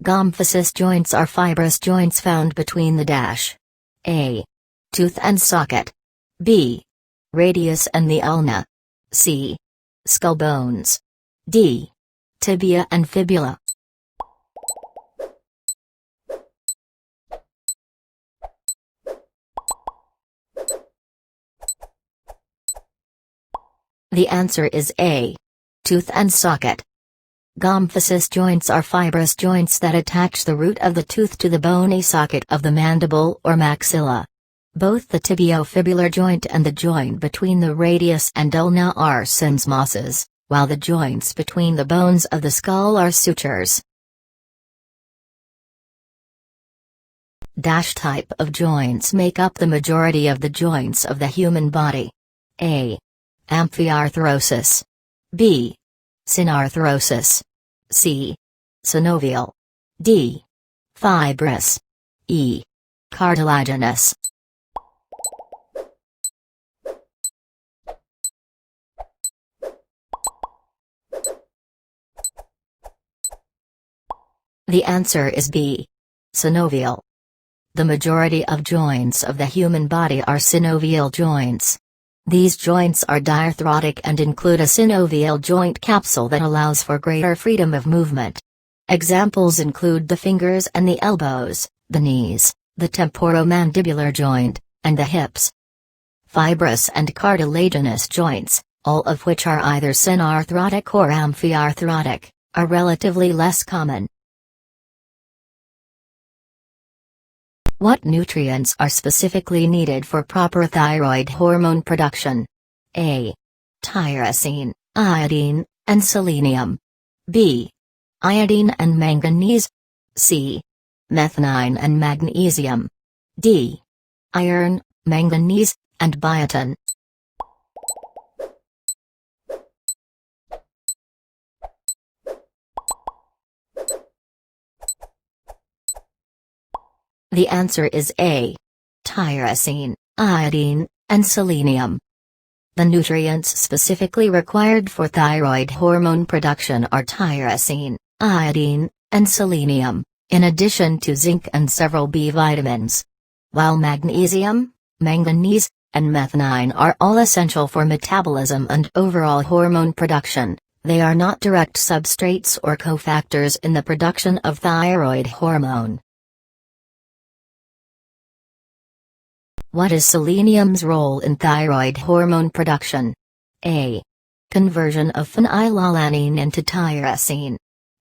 Gomphosis joints are fibrous joints found between the dash. A. Tooth and socket. B. Radius and the ulna. C. Skull bones. D. Tibia and fibula. The answer is A. Tooth and socket. Gomphosis joints are fibrous joints that attach the root of the tooth to the bony socket of the mandible or maxilla. Both the tibiofibular joint and the joint between the radius and ulna are syndesmoses, while the joints between the bones of the skull are sutures. Dash type of joints make up the majority of the joints of the human body. A. Amphiarthrosis. B. Synarthrosis. C. Synovial. D. Fibrous. E. Cartilaginous. The answer is B. Synovial. The majority of joints of the human body are synovial joints. These joints are diarthrotic and include a synovial joint capsule that allows for greater freedom of movement. Examples include the fingers and the elbows, the knees, the temporomandibular joint, and the hips. Fibrous and cartilaginous joints, all of which are either synarthrotic or amphiarthrotic, are relatively less common. What nutrients are specifically needed for proper thyroid hormone production? A. Tyrosine, iodine, and selenium. B. Iodine and manganese. C. Methionine and magnesium. D. Iron, manganese, and biotin. The answer is A. Tyrosine, iodine, and selenium. The nutrients specifically required for thyroid hormone production are tyrosine, iodine, and selenium, in addition to zinc and several B vitamins. While magnesium, manganese, and methionine are all essential for metabolism and overall hormone production, they are not direct substrates or cofactors in the production of thyroid hormone. What is selenium's role in thyroid hormone production? A. Conversion of phenylalanine into tyrosine.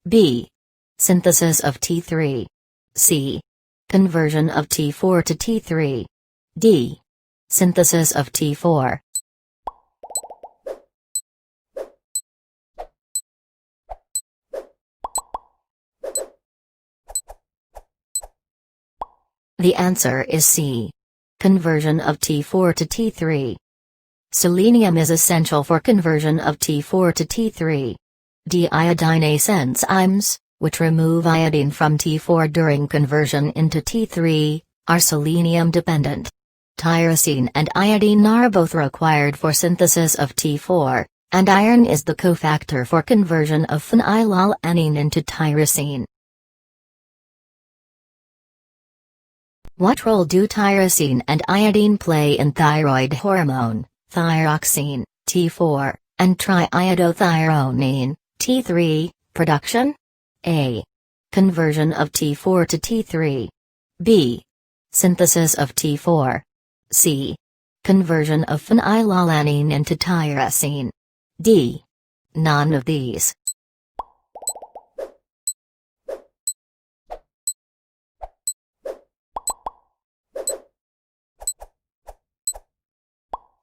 B. Synthesis of T3. C. Conversion of T4 to T3. D. Synthesis of T4. The answer is C. Conversion of T4 to T3. Selenium is essential for conversion of T4 to T3. Deiodinase enzymes, which remove iodine from T4 during conversion into T3, are selenium dependent. Tyrosine and iodine are both required for synthesis of T4, and iron is the cofactor for conversion of phenylalanine into tyrosine. What role do tyrosine and iodine play in thyroid hormone, thyroxine, T4, and triiodothyronine, T3, production? A. Conversion of T4 to T3. B. Synthesis of T4. C. Conversion of phenylalanine into tyrosine. D. None of these.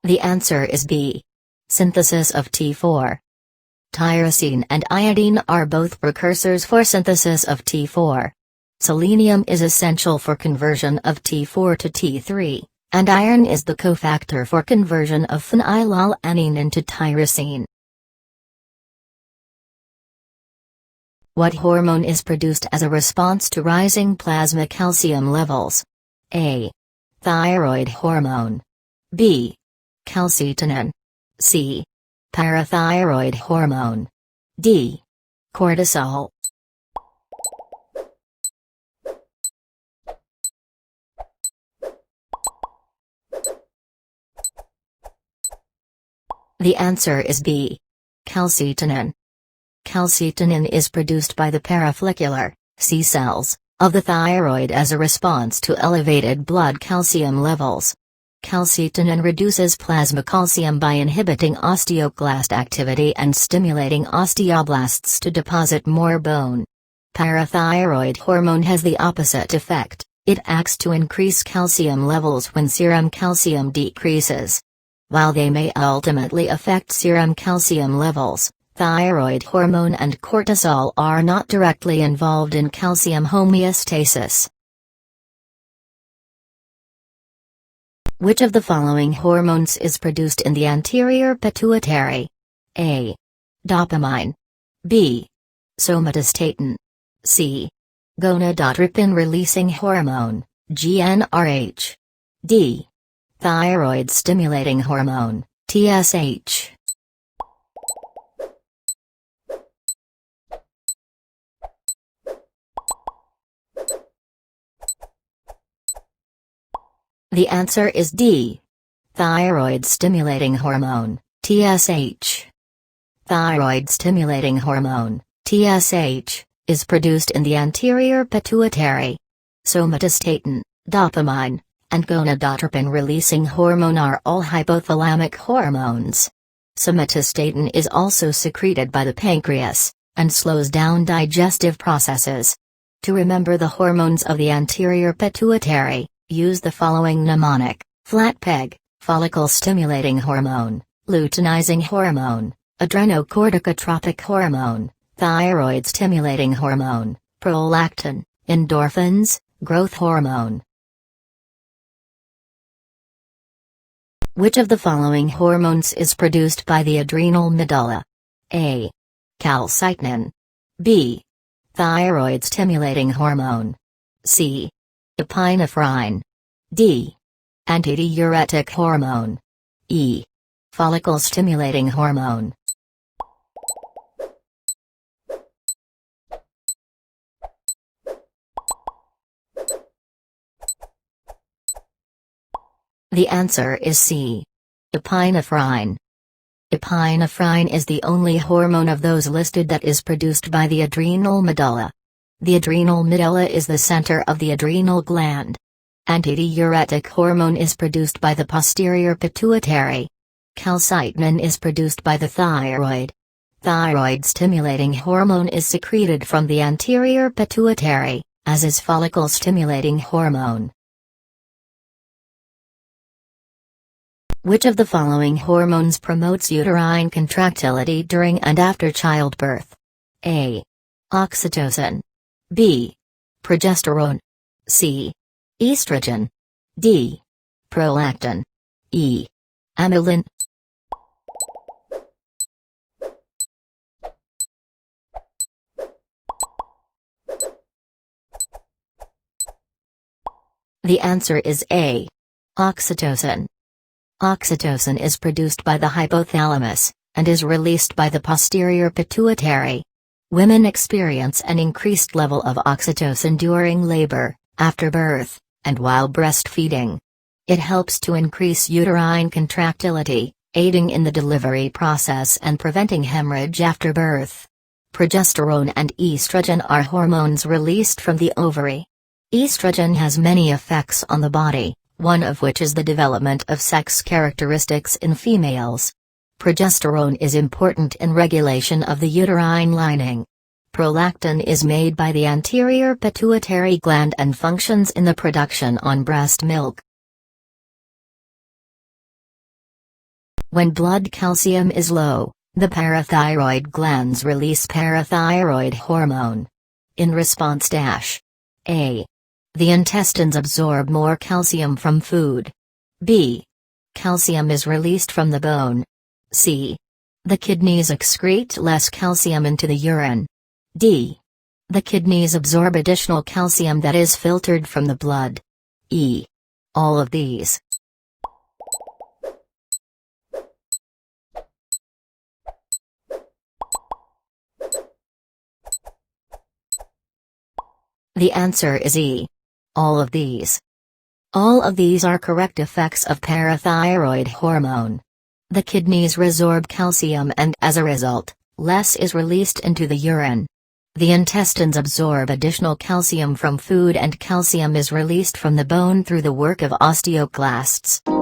The answer is B. Synthesis of T4. Tyrosine and iodine are both precursors for synthesis of T4. Selenium is essential for conversion of T4 to T3, and iron is the cofactor for conversion of phenylalanine into tyrosine. What hormone is produced as a response to rising plasma calcium levels? A. Thyroid hormone. B. Calcitonin. C. Parathyroid hormone. D. Cortisol. The answer is B. Calcitonin. Calcitonin is produced by the parafollicular C cells of the thyroid as a response to elevated blood calcium levels. Calcitonin reduces plasma calcium by inhibiting osteoclast activity and stimulating osteoblasts to deposit more bone. Parathyroid hormone has the opposite effect. It acts to increase calcium levels when serum calcium decreases. While they may ultimately affect serum calcium levels, thyroid hormone and cortisol are not directly involved in calcium homeostasis. Which of the following hormones is produced in the anterior pituitary? A. Dopamine. B. Somatostatin. C. Gonadotropin-releasing hormone, GnRH. D. Thyroid-stimulating hormone, TSH. The answer is D. Thyroid-stimulating hormone, TSH. Thyroid-stimulating hormone, TSH, is produced in the anterior pituitary. Somatostatin, dopamine, and gonadotropin-releasing hormone are all hypothalamic hormones. Somatostatin is also secreted by the pancreas, and slows down digestive processes. To remember the hormones of the anterior pituitary, use the following mnemonic: flat peg, follicle-stimulating hormone, luteinizing hormone, adrenocorticotropic hormone, thyroid-stimulating hormone, prolactin, endorphins, growth hormone. Which of the following hormones is produced by the adrenal medulla? A. Calcitonin. B. Thyroid-stimulating hormone. C. Epinephrine. D. Antidiuretic hormone. E. Follicle-stimulating hormone. The answer is C. Epinephrine. Epinephrine is the only hormone of those listed that is produced by the adrenal medulla. The adrenal medulla is the center of the adrenal gland. Antidiuretic hormone is produced by the posterior pituitary. Calcitonin is produced by the thyroid. Thyroid-stimulating hormone is secreted from the anterior pituitary, as is follicle-stimulating hormone. Which of the following hormones promotes uterine contractility during and after childbirth? A. Oxytocin. B. Progesterone. C. Estrogen. D. Prolactin. E. Amylin. The answer is A. Oxytocin. Oxytocin is produced by the hypothalamus, and is released by the posterior pituitary. Women experience an increased level of oxytocin during labor, after birth, and while breastfeeding. It helps to increase uterine contractility, aiding in the delivery process and preventing hemorrhage after birth. Progesterone and estrogen are hormones released from the ovary. Estrogen has many effects on the body, one of which is the development of sex characteristics in females. Progesterone is important in regulation of the uterine lining. Prolactin is made by the anterior pituitary gland and functions in the production on breast milk. When blood calcium is low, the parathyroid glands release parathyroid hormone. In response, A. The intestines absorb more calcium from food. B. Calcium is released from the bone. C. The kidneys excrete less calcium into the urine. D. The kidneys absorb additional calcium that is filtered from the blood. E. All of these. The answer is E. All of these. All of these are correct effects of parathyroid hormone. The kidneys resorb calcium and, as a result, less is released into the urine. The intestines absorb additional calcium from food and calcium is released from the bone through the work of osteoclasts.